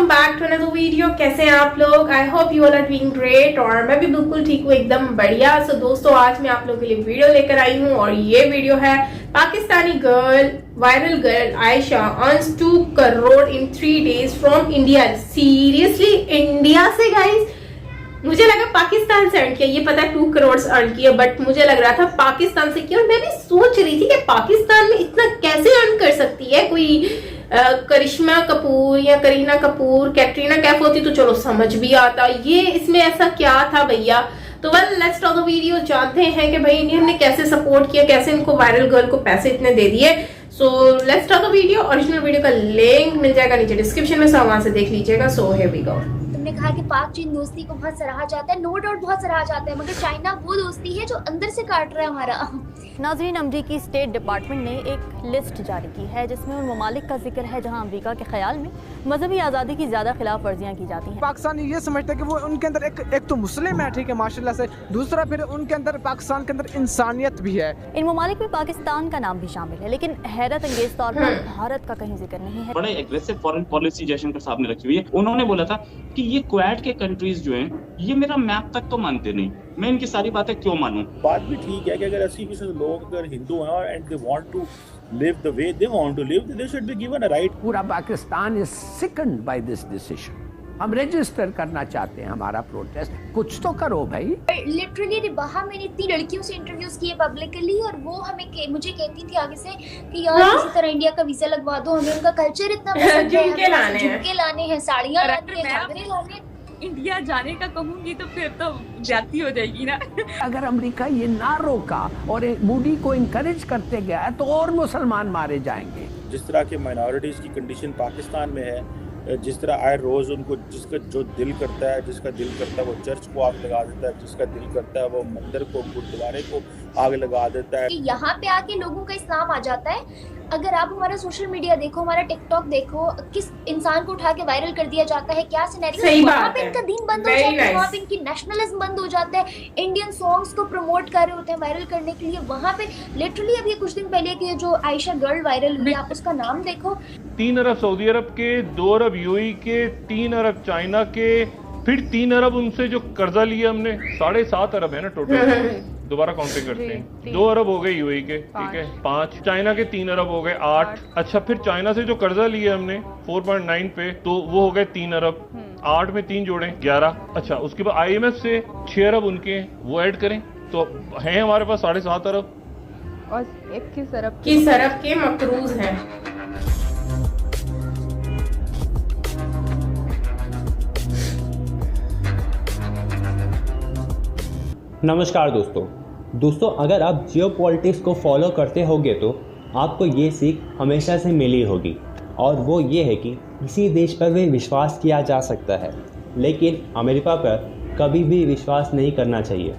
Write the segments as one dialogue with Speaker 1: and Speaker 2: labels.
Speaker 1: Welcome back to another video. कैसे हैं आप लोग? I hope you all are doing great और मैं भी बिल्कुल ठीक हूँ, एकदम बढ़िया। सो दोस्तों, आज मैं आप लोगों के लिए वीडियो लेकर आई हूँ और ये वीडियो है Pakistani girl, viral girl Ayesha earns 2 crore in 3 days from India. Seriously, India से गाइस? मुझे लगा पाकिस्तान से अर्न किया, ये पता है 2 करोड़ अर्न किया, बट मुझे लग रहा था पाकिस्तान से किया। और मैं भी सोच रही थी कि पाकिस्तान में इतना कैसे अर्न कर सकती है कोई करिश्मा कपूर या करीना कपूर, कैटरीना कैफ होती तो चलो समझ भी आता, ये इसमें ऐसा क्या था भैया। तो well let's start the video. जानते हैं कि भाई इंडिया ने कैसे सपोर्ट किया, कैसे इनको वायरल गर्ल को पैसे इतने दे दिए। So let's start the video. Original video का लिंक मिल जाएगा नीचे डिस्क्रिप्शन में, वहां से देख लीजिएगा। So here we go.
Speaker 2: तुमने कहा कि पाक चीन दोस्ती को बहुत सराहा जाता है, नो डाउट बहुत सराहा जाता है, मगर चाइना वो दोस्ती है जो अंदर से काट रहा है हमारा।
Speaker 3: नाज़रीन, अमरीकी स्टेट डिपार्टमेंट ने एक लिस्ट जारी की है जिसमें उन ममालिक का जिक्र है जहां अमरीका के ख्याल में मजहबी आज़ादी की ज़्यादा खिलाफ वर्जियाँ की जाती हैं।
Speaker 4: पाकिस्तान ये समझते हैं कि वो उनके अंदर एक तो मुस्लिम है, ठीक है, माशाल्लाह से, दूसरा फिर उनके अंदर पाकिस्तान के अंदर इंसानियत भी है।
Speaker 3: इन ममालिक में पाकिस्तान का नाम भी शामिल है, लेकिन हैरत अंगेज तौर पर भारत का कहीं जिक्र नहीं है।
Speaker 5: बड़ा एग्रेसिव फॉरेन पॉलिसी जयशंकर साहब ने रखी हुई है। उन्होंने बोला था कि ये क्वेड के कंट्रीज जो हैं, ये मेरा मैप तक तो मानते नहीं, मैं इनकी सारी बातें क्यों मानूं।
Speaker 6: बात भी ठीक है कि अगर 80% लोग अगर हिंदू हैं और and they want to live the way they want to live, they should be given a right.
Speaker 7: पूरा Pakistan is sickened by this decision. हम रजिस्टर करना चाहते हैं हमारा प्रोटेस्ट, कुछ तो करो भाई।
Speaker 2: लिटरली रिबाहा मैंने इतनी लड़कियों से इंटरव्यूज किए पब्लिकली और वो मुझे कहती थी आगे से कि यार किसी तरह इंडिया का वीजा लगवा दो, हमें उनका कल्चर इतना पसंद है, झुमके लाने हैं, साड़ियाँ लानी है, घाघरे लाने हैं।
Speaker 8: इंडिया जाने का कहूंगी तो फिर तो जाती हो जाएगी ना।
Speaker 7: अगर अमेरिका ये ना रोका और मोदी को इनकरेज करते गया तो और मुसलमान मारे जाएंगे।
Speaker 6: जिस तरह के माइनॉरिटीज की कंडीशन पाकिस्तान में है, जिस तरह आए रोज उनको जिसका जो दिल करता है, जिसका दिल करता है वो चर्च को आग लगा देता है, जिसका दिल करता है वो मंदिर को, गुरुद्वारे को आग लगा देता है।
Speaker 2: यहाँ पे आके लोगों का इस्लाम आ जाता है। अगर आप हमारा सोशल मीडिया देखो, हमारा टिकटॉक देखो, किस इंसान को उठा के वायरल कर दिया जाता है, क्या सिनेरियो, वहाँ पे इनका दीन बंद हो जाता है, वहाँ पे इनकी नेशनलिज्म बंद हो जाता है, इंडियन सॉन्ग्स को प्रमोट कर रहे होते हैं वायरल करने के लिए। वहाँ पे लिटरली अभी कुछ दिन पहले की जो आयशा गर्ल वायरल हुई, आप उसका नाम देखो।
Speaker 9: 3 अरब सऊदी अरब के, 2 अरब यूएई के, 3 अरब चाइना के, फिर 3 अरब उनसे जो कर्जा लिया हमने, 7.5 अरब है ना टोटल। दोबारा काउंटिंग करते हैं, 2 अरब हो गए यूएई के, ठीक है, 5 चाइना के, 3 अरब हो गए, 8। अच्छा, फिर चाइना से जो कर्जा लिया हमने 4.9 पे, तो वो हो गए 3 अरब, 8 में 3 जोड़े 11। अच्छा, उसके बाद IMF से 6 अरब उनके, वो ऐड करें तो है हमारे पास 7.5 अरब
Speaker 8: और 21 अरब
Speaker 1: के मकरूज हैं।
Speaker 10: नमस्कार दोस्तों, अगर आप जियोपॉलिटिक्स को फॉलो करते होंगे तो आपको ये सीख हमेशा से मिली होगी, और वो ये है कि किसी देश पर भी विश्वास किया जा सकता है, लेकिन अमेरिका पर कभी भी विश्वास नहीं करना चाहिए।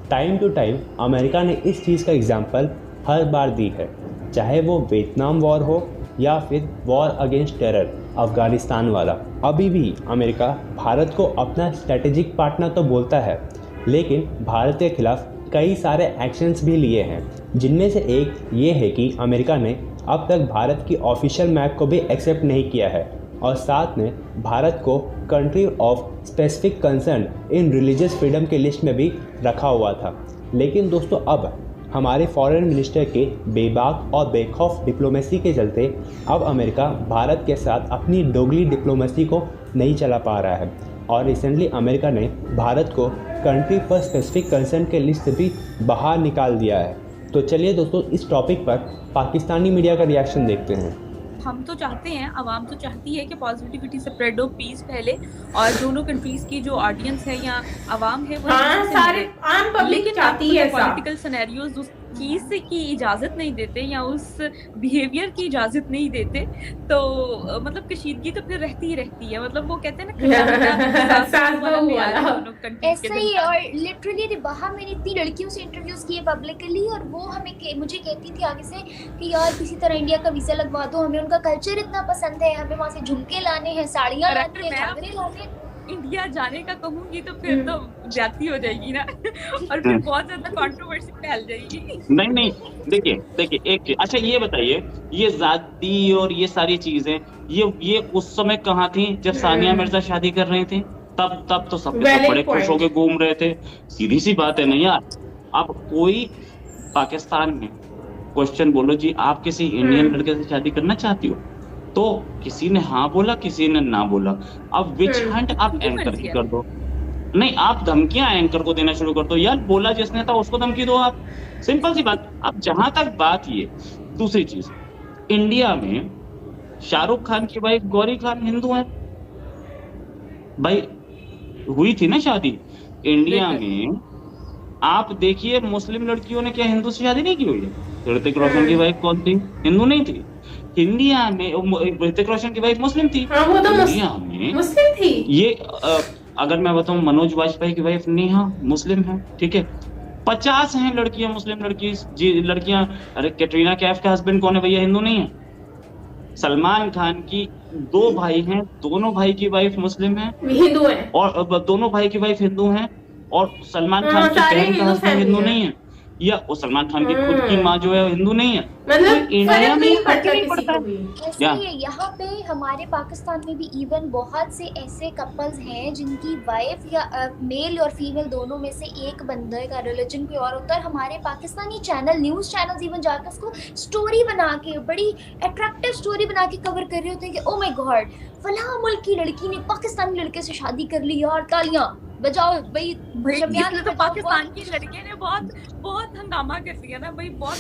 Speaker 10: टाइम टू टाइम अमेरिका ने इस चीज़ का एग्जाम्पल हर बार दी है, चाहे वो वियतनाम वॉर हो या फिर वॉर अगेंस्ट टेरर अफगानिस्तान वाला। अभी भी अमेरिका भारत को अपना स्ट्रेटेजिक पार्टनर तो बोलता है, लेकिन भारत के खिलाफ कई सारे एक्शंस भी लिए हैं, जिनमें से एक ये है कि अमेरिका ने अब तक भारत की ऑफिशियल मैप को भी एक्सेप्ट नहीं किया है, और साथ में भारत को country of specific concern in religious freedom के लिस्ट में भी रखा हुआ था। लेकिन दोस्तों, अब हमारे फॉरेन मिनिस्टर के बेबाक और बेखौफ डिप्लोमेसी के चलते अब अमेरिका भारत के साथ अपनी दोगली डिप्लोमेसी को नहीं चला पा रहा है, और रिसेंटली अमेरिका ने भारत को कंट्री फॉर स्पेसिफिक कंसर्न के लिस्ट से भी बाहर निकाल दिया है। तो चलिए दोस्तों, इस टॉपिक पर पाकिस्तानी मीडिया का रिएक्शन देखते हैं।
Speaker 8: हम तो चाहते हैं, आवाम तो चाहती है कि पॉजिटिविटी स्प्रेड हो, पीस फैले, और दोनों कंट्रीज की जो ऑडियंस है या आवाम है वो
Speaker 1: सारे आम पब्लिक चाहती है।
Speaker 8: पॉलिटिकल सिनेरियोज उस चीज की इजाजत नहीं देते या उस बिहेवियर की इजाजत नहीं देते, तो मतलब कशीदगी तो फिर रहती ही रहती है। मतलब वो कहते हैं ना
Speaker 2: ऐसा ही है। और लिटरली रिबाहा मैंने इतनी लड़कियों से इंटरव्यूज किए पब्लिकली और वो मुझे कहती थी आगे से कि यार किसी तरह इंडिया का वीजा लगवा दो, हमें उनका कल्चर इतना पसंद है, हमें वहाँ से झुमके लाने हैं, साड़ियाँ लानी है, घाघरे लाने।
Speaker 8: इंडिया जाने का कहूंगी तो फिर तो ज्यादती हो जाएगी ना और फिर बहुत ज्यादा कंट्रोवर्सी फैल जाएगी।
Speaker 5: नहीं, देखिए एक चीज, अच्छा ये बताइए, ये जाति और ये सारी चीजें ये उस समय कहाँ थी जब सानिया मिर्जा शादी कर रही थी? तब तो सब बड़े खुश होके घूम रहे थे। सीधी सी बात है ना यार। अब कोई पाकिस्तान में क्वेश्चन बोलो जी, आप किसी इंडियन लड़के से शादी करना चाहती हो? तो किसी ने हाँ बोला, किसी ने ना बोला। अब विच हंट आप एंकर की कर दो, नहीं आप धमकियां एंकर को देना शुरू कर दो। यार बोला जिसने था उसको धमकी दो आप, सिंपल सी बात। अब जहां तक बात ये, दूसरी चीज, इंडिया में शाहरुख खान की वाइफ गौरी खान हिंदू है भाई, हुई थी ना शादी इंडिया में। आप देखिए मुस्लिम लड़कियों ने क्या हिंदू से शादी नहीं की हुई है? ऋतिक रोशन की वाइफ कौन थी? हिंदू नहीं थी। इंडिया में ऋतिक रोशन की वाइफ मुस्लिम थी।
Speaker 1: हाँ, वो तो
Speaker 5: इंडिया में
Speaker 1: मुस्लिम थी।
Speaker 5: ये अगर मैं बताऊं, मनोज वाजपेयी की वाइफ नेहा मुस्लिम है, ठीक है। 50 हैं लड़कियां मुस्लिम लड़कियां। अरे कैटरीना कैफ का हस्बैंड कौन है भैया? हिंदू नहीं है। सलमान खान की 2 भाई हैं, दोनों भाई की वाइफ मुस्लिम है,
Speaker 1: हिंदू है,
Speaker 5: और दोनों भाई की वाइफ हिंदू हैं। और सलमान खान की बहन का हस्बैंड हिंदू नहीं है, या वो सलमान खान की खुद की माँ जो है हिंदू नहीं है।
Speaker 1: मतलब
Speaker 5: इंडिया में
Speaker 1: नहीं पड़ता।
Speaker 2: यहाँ पे हमारे पाकिस्तान में भी इवन बहुत से ऐसे कपल्स हैं जिनकी वाइफ या मेल और फीमेल दोनों में से एक बंदे का रिलीजन कोई और होता है। हमारे Pakistani channel, news channels even जाकर उसको स्टोरी बना के, बड़ी अट्रैक्टिव स्टोरी बना के कवर कर रहे होते हैं कि ओ माय गॉड, फलां मुल्क की लड़की ने पाकिस्तानी लड़के से शादी कर ली यार, तालियां बजाओ भाई।
Speaker 8: तो पाकिस्तान की लड़के ने बहुत हंगामा कर दिया ना भाई, बहुत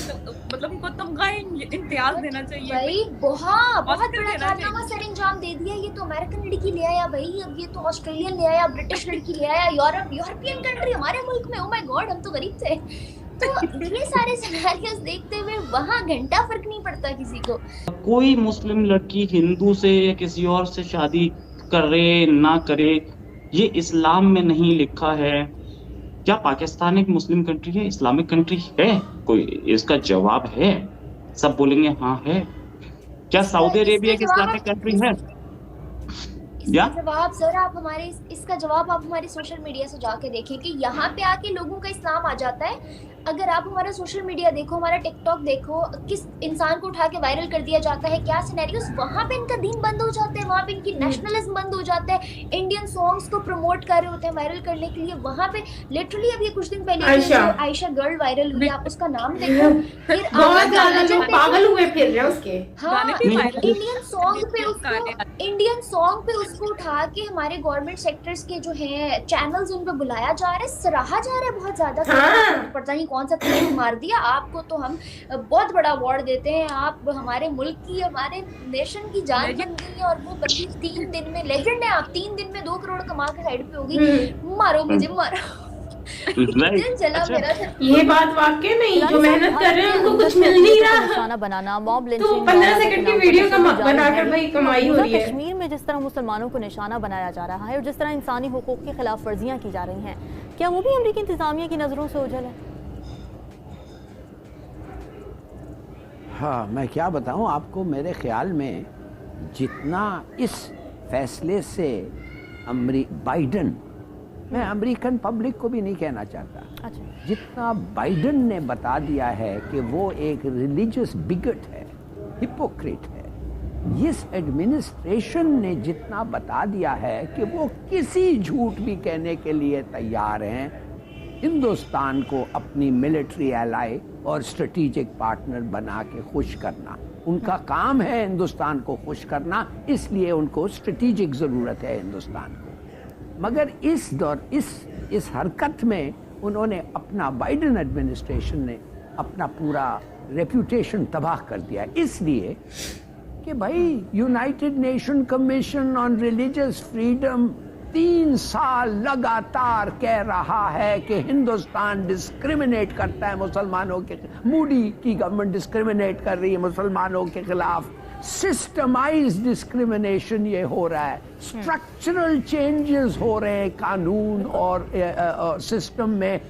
Speaker 8: मतलब उनको तमगा इम्तियाज देना चाहिए
Speaker 2: भाई। बहुत बड़ा कारनामा सर अंजाम दे दिया। ये तो अमेरिकन लड़की ले आया भाई, अब ये तो ऑस्ट्रेलियन ले आया, ब्रिटिश लड़की ले आया, यूरोपियन कंट्री हमारे मुल्क में। ओ माय गॉड, हम तो गरीब थे। तो ये सारे सिनेरियोस देखते हुए वहाँ घंटा फर्क नहीं पड़ता किसी को।
Speaker 5: कोई मुस्लिम लड़की हिंदू से या किसी और से शादी करे ना करे, ये इस्लाम में नहीं लिखा है। क्या पाकिस्तान एक मुस्लिम कंट्री है, इस्लामिक कंट्री है? कोई इसका जवाब है? सब बोलेंगे हाँ है। क्या सऊदी अरेबिया एक इस्लामिक कंट्री है?
Speaker 2: जवाब सर इसका जवाब आप हमारे सोशल मीडिया से जाके देखें कि यहाँ पे आके लोगों का इस्लाम आ जाता है। अगर आप हमारा सोशल मीडिया देखो, हमारा टिकटॉक देखो, किस इंसान को उठा के वायरल कर दिया जाता है, क्या सिनेरियोस, वहाँ पे इनका दीन बंद हो जाता है, वहाँ पे इनकी नेशनलिज्म बंद हो जाता है। इंडियन सॉन्ग्स को प्रमोट कर रहे होते हैं वायरल करने के लिए। वहाँ पे लिटरली अभी कुछ दिन पहले आयशा गर्ल वायरल हुई, आप उसका नाम देखो। फिर
Speaker 1: पागल हुए फिर रहे उसके।
Speaker 2: हाँ, इंडियन सॉन्ग पे उसको उठा के हमारे गवर्नमेंट सेक्टर्स के जो हैं चैनल्स, उन पे बुलाया जा रहा है, सराहा जा रहा है बहुत ज्यादा। पता नहीं कौन सा क्लेम मार दिया आपको, तो हम बहुत बड़ा अवार्ड देते हैं, आप हमारे मुल्क की, हमारे नेशन की जान बन गई है। और वो बच्ची 3 दिन में लेजेंड है। आप 3 दिन में 2 करोड़ कमा के साइड पे होगी। मारो मुझे, मारो।
Speaker 1: ये बात वाकई में जो मेहनत कर रहे हैं उनको कुछ मिल नहीं रहा।
Speaker 3: बनाना, मॉब
Speaker 1: लिंचिंग, तो 15 सेकंड की वीडियो बनाकर भाई कमाई हो रही है।
Speaker 3: कश्मीर में जिस तरह मुसलमानों को निशाना बनाया जा रहा है और जिस तरह इंसानी हुकूक की खिलाफ वर्जियां की जा रही हैं, क्या वो भी अमेरिकी इंतजामिया की नजरों से ओझल है?
Speaker 7: हाँ, मैं क्या बताऊं आपको, मेरे ख्याल में जितना इस फैसले से बाइडन, मैं अमेरिकन पब्लिक को भी नहीं कहना चाहता, जितना बाइडन ने बता दिया है कि वो एक रिलीजियस बिगट है, हिपोक्रेट है, इस एडमिनिस्ट्रेशन ने जितना बता दिया है कि वो किसी झूठ भी कहने के लिए तैयार हैं हिंदुस्तान को अपनी मिलिट्री एलाई और स्ट्रेटेजिक पार्टनर बना के खुश करना। उनका काम है हिंदुस्तान को खुश करना, इसलिए उनको स्ट्रेटेजिक ज़रूरत है हिंदुस्तान को। मगर इस हरकत में उन्होंने अपना, बाइडन एडमिनिस्ट्रेशन ने अपना पूरा रेप्यूटेशन तबाह कर दिया, इसलिए कि भाई United nation commission on religious freedom 3 साल लगातार कह रहा है कि हिंदुस्तान डिस्क्रिमिनेट करता है मुसलमानों के, मोदी की गवर्नमेंट डिस्क्रिमिनेट कर रही है मुसलमानों के खिलाफ, सिस्टमाइज्ड डिस्क्रिमिनेशन ये हो रहा है, स्ट्रक्चरल चेंजेस हो रहे हैं कानून और सिस्टम में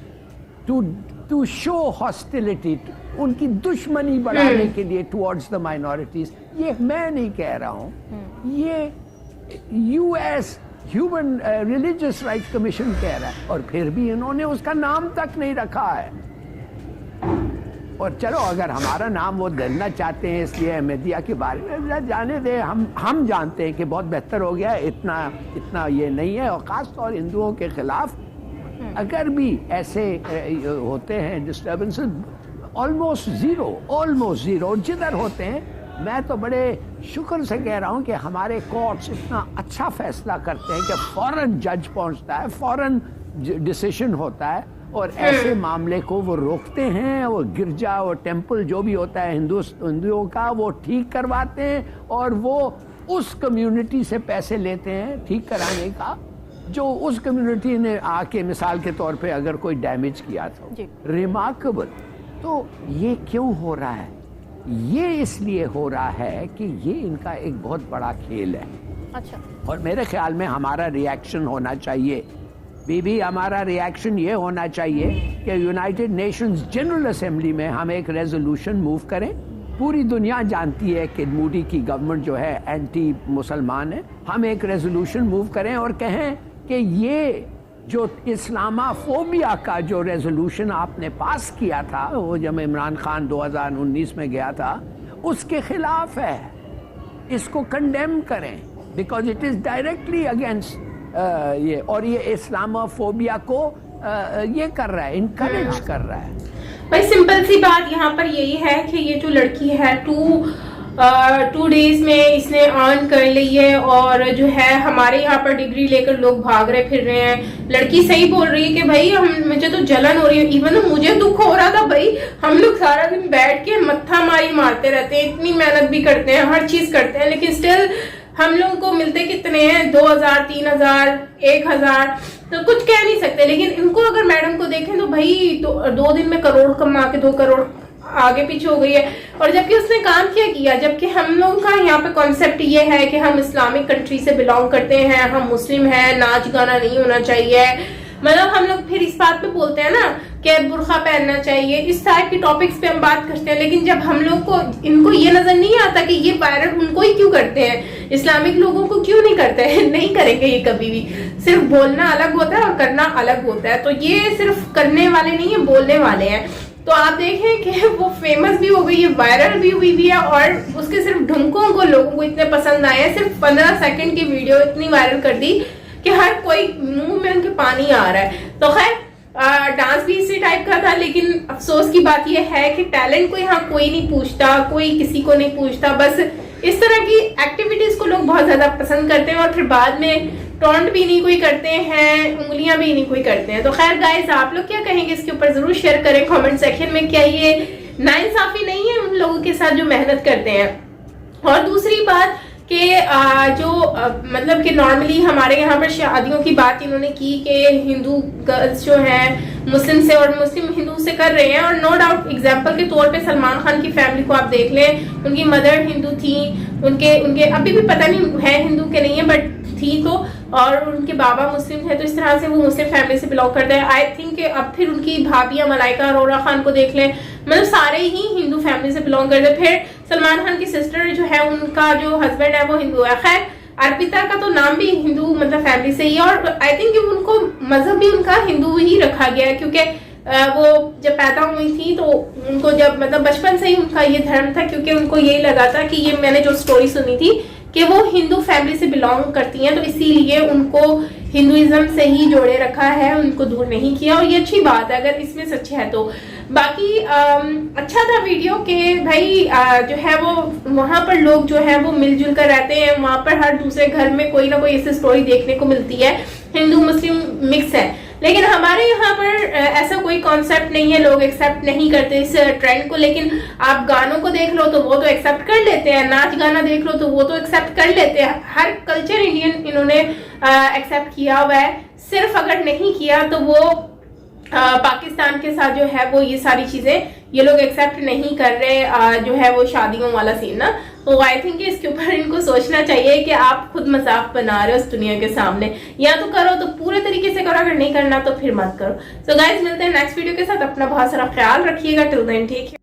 Speaker 7: टू शो हॉस्टिलिटी, उनकी दुश्मनी बढ़ाने के लिए टुवर्ड्स द माइनॉरिटीज। ये मैं नहीं कह रहा हूँ, ये US human religious rights commission कह रहा है, और फिर भी इन्होंने उसका नाम तक नहीं रखा है। और चलो अगर हमारा नाम वो देना चाहते हैं इसलिए अहमदिया के बारे में जाने दे, हम जानते हैं कि बहुत बेहतर हो गया, इतना ये नहीं है। और ख़ास तौर हिंदुओं के खिलाफ अगर भी ऐसे होते हैं डिस्टर्बेंसेस, ऑलमोस्ट ज़ीरो जिधर होते हैं, मैं तो बड़े शुक्र से कह रहा हूँ कि हमारे कोर्ट्स इतना अच्छा फैसला करते हैं कि फ़ौरन जज पहुँचता है, फ़ौरन डिसीजन होता है, और ऐसे मामले को वो रोकते हैं। वो गिरजा और टेम्पल जो भी होता है हिंदुओं का, वो ठीक करवाते हैं, और वो उस कम्युनिटी से पैसे लेते हैं ठीक कराने का, जो उस कम्युनिटी ने आके मिसाल के तौर पे अगर कोई डैमेज किया तो। रिमार्केबल। तो ये क्यों हो रहा है? ये इसलिए हो रहा है कि ये इनका एक बहुत बड़ा खेल है।
Speaker 3: अच्छा।
Speaker 7: और मेरे ख्याल में हमारा रिएक्शन होना चाहिए, बीबी, हमारा रिएक्शन ये होना चाहिए कि यूनाइटेड नेशंस जनरल असेंबली में हम एक रेजोल्यूशन मूव करें। पूरी दुनिया जानती है कि मोदी की गवर्नमेंट जो है एंटी मुसलमान है। हम एक रेजोल्यूशन मूव करें और कहें कि ये जो इस्लामाफोबिया का जो रेजोल्यूशन आपने पास किया था, वो जब इमरान खान 2019 में गया था, उसके खिलाफ है, इसको कंडेम करें, because it is directly against ये, और ये इस्लामोफोबिया को ये कर रहा है, इनकरेज कर रहा है।
Speaker 1: भाई सिंपल सी बात यहाँ पर यही है कि ये जो लड़की है 2 डेज में इसने अर्न कर ली है, और जो है हमारे यहाँ पर डिग्री लेकर लोग भाग रहे फिर रहे हैं। लड़की सही बोल रही है कि भाई मुझे तो जलन हो रही है, इवन मुझे दुख हो रहा था। भाई हम लोग सारा दिन बैठ के मत्था मारी मारते रहते हैं, इतनी मेहनत भी करते हैं, हर चीज करते हैं, लेकिन स्टिल हम लोगों को मिलते कितने हैं? 2000, 3000, 1000, तो कुछ कह नहीं सकते। लेकिन इनको अगर मैडम को देखें तो भाई 2 दिन में करोड़ कमा के 2 करोड़ आगे पीछे हो गई है। और जबकि उसने काम क्या किया? जबकि हम लोगों का यहाँ पे कॉन्सेप्ट ये है कि हम इस्लामिक कंट्री से बिलोंग करते हैं, हम मुस्लिम हैं, नाच गाना नहीं होना चाहिए, मतलब हम लोग फिर इस बात पे बोलते हैं ना कि बुर्खा पहनना चाहिए, इस टाइप की टॉपिक्स पे हम बात करते हैं। लेकिन जब हम लोग को इनको ये नजर नहीं आता कि ये वायरल उनको ही क्यों करते हैं, इस्लामिक लोगों को क्यों नहीं करते हैं, नहीं करेंगे ये कभी भी। सिर्फ बोलना अलग होता है और करना अलग होता है। तो ये सिर्फ करने वाले नहीं है, बोलने वाले हैं। तो आप देखें कि वो फेमस भी हो गई है, वायरल भी हुई है, और उसके सिर्फ ढुमकों को लोगों को इतने पसंद आए हैं। सिर्फ 15 सेकंड की वीडियो इतनी वायरल कर दी कि हर कोई मुंह में उनके पानी आ रहा है। तो खैर डांस भी इसी टाइप का था, लेकिन अफसोस की बात यह है कि टैलेंट को यहाँ कोई नहीं पूछता, कोई किसी को नहीं पूछता। बस इस तरह की एक्टिविटीज को लोग बहुत ज्यादा पसंद करते हैं, और फिर बाद में टॉन्ट भी नहीं कोई करते हैं, उंगलियां भी नहीं कोई करते हैं। तो खैर गाइस, आप लोग क्या कहेंगे इसके ऊपर जरूर शेयर करें कमेंट सेक्शन में। क्या ये नाइंसाफी नहीं है उन लोगों के साथ जो मेहनत करते हैं? और दूसरी बात कि मतलब कि नॉर्मली हमारे यहाँ पर शादियों की बात इन्होंने की कि हिंदू गर्ल्स जो हैं मुस्लिम से और मुस्लिम हिंदू से कर रहे हैं। और नो डाउट एग्जांपल के तौर पे सलमान खान की फैमिली को आप देख लें, उनकी मदर हिंदू थी, उनके अभी भी पता नहीं है हिंदू के नहीं है बट थी, तो और उनके बाबा मुस्लिम थे, तो इस तरह से वो मुस्लिम फैमिली से बिलोंग करते हैं। आई थिंक अब फिर उनकी भाभियां मलाइका अरोरा खान को देख लें, मतलब सारे ही हिंदू फैमिली से बिलोंग करते हैं। फिर सलमान खान की सिस्टर जो है, उनका जो हस्बैंड है वो हिंदू है। खैर अर्पिता का तो नाम भी हिंदू मतलब फैमिली से ही है, और आई थिंक उनको मजहब भी उनका हिंदू ही रखा गया है, क्योंकि वो जब पैदा हुई थी तो उनको जब मतलब बचपन से ही उनका ये धर्म था, क्योंकि उनको यही लगा था कि ये मैंने जो स्टोरी सुनी थी कि वो हिंदू फैमिली से बिलोंग करती हैं, तो इसीलिए उनको हिंदुइज्म से ही जोड़े रखा है, उनको दूर नहीं किया। और ये अच्छी बात है अगर इसमें सच है तो। बाकी अच्छा था वीडियो के भाई जो है वो वहां पर लोग जो है वो मिलजुल कर रहते हैं, वहां पर हर दूसरे घर में कोई ना कोई ऐसी स्टोरी देखने को मिलती है, हिंदू मुस्लिम मिक्स है। लेकिन हमारे यहाँ पर ऐसा कोई कॉन्सेप्ट नहीं है, लोग एक्सेप्ट नहीं करते इस ट्रेंड को। लेकिन आप गानों को देख लो तो वो तो एक्सेप्ट कर लेते हैं, नाच गाना देख लो तो वो तो एक्सेप्ट कर लेते हैं, हर कल्चर इंडियन इन्होंने एक्सेप्ट किया हुआ है। सिर्फ अगर नहीं किया तो वो पाकिस्तान के साथ जो है वो ये सारी चीजें ये लोग एक्सेप्ट नहीं कर रहे, जो है वो शादियों वाला सीन ना। तो आई थिंक इसके ऊपर इनको सोचना चाहिए कि आप खुद मजाक बना रहे हो उस दुनिया के सामने, या तो करो तो पूरे तरीके से करो, अगर नहीं करना तो फिर मत करो। सो गाइज मिलते हैं नेक्स्ट वीडियो के साथ, अपना बहुत सारा ख्याल रखिएगा। Till then take care.